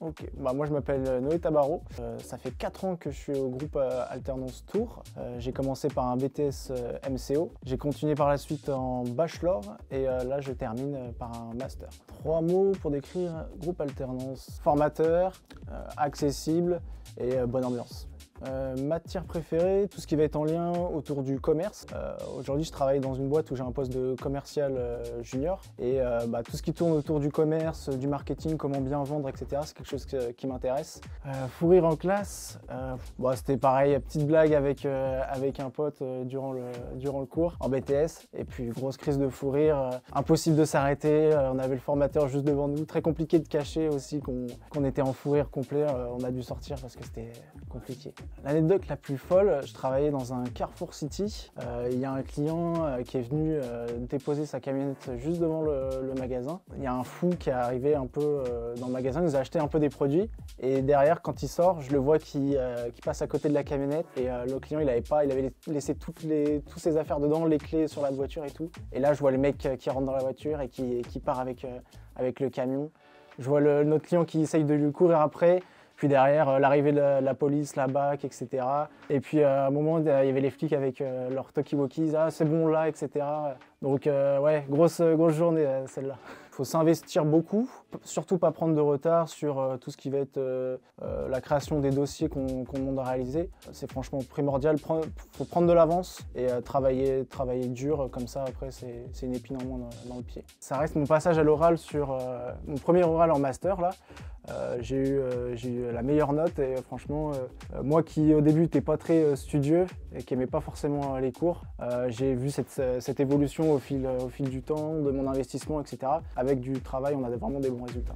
Ok, moi je m'appelle Noé Tabarot. Ça fait 4 ans que je suis au groupe Alternance Tours. J'ai commencé par un BTS MCO. J'ai continué par la suite en bachelor et là je termine par un master. 3 mots pour décrire groupe Alternance. Formateur, accessible et bonne ambiance. Matière préférée, tout ce qui va être en lien autour du commerce. Aujourd'hui, je travaille dans une boîte où j'ai un poste de commercial junior et tout ce qui tourne autour du commerce, du marketing, comment bien vendre, etc. C'est quelque chose qui m'intéresse. Fou rire en classe, c'était pareil, petite blague avec un pote durant le cours en BTS et puis grosse crise de fou rire, impossible de s'arrêter. On avait le formateur juste devant nous, très compliqué de cacher aussi qu'on était en fou rire complet. On a dû sortir parce que c'était compliqué. L'anecdote la plus folle, je travaillais dans un Carrefour City. Il y a un client qui est venu déposer sa camionnette juste devant le magasin. Il y a un fou qui est arrivé un peu dans le magasin, il nous a acheté un peu des produits. Et derrière, quand il sort, je le vois qui passe à côté de la camionnette. Et le client, il avait laissé toutes ses affaires dedans, les clés sur la voiture et tout. Et là, je vois le mec qui rentre dans la voiture et qui part avec le camion. Je vois notre client qui essaye de lui courir après. Puis derrière, l'arrivée de la police, la BAC, etc. Et puis à un moment, il y avait les flics avec leurs talkie-walkies, ah c'est bon là, etc. Donc ouais, grosse journée celle-là. Il faut s'investir beaucoup, surtout pas prendre de retard sur tout ce qui va être la création des dossiers qu'on demande à réaliser. C'est franchement primordial, il faut prendre de l'avance et travailler dur, comme ça après c'est une épine en moins dans le pied. Ça reste mon passage à l'oral sur mon premier oral en master là. J'ai eu la meilleure note et franchement, moi qui au début n'étais pas très studieux et qui n'aimais pas forcément les cours, j'ai vu cette évolution au fil du temps, de mon investissement, etc. Avec du travail, on a vraiment des bons résultats.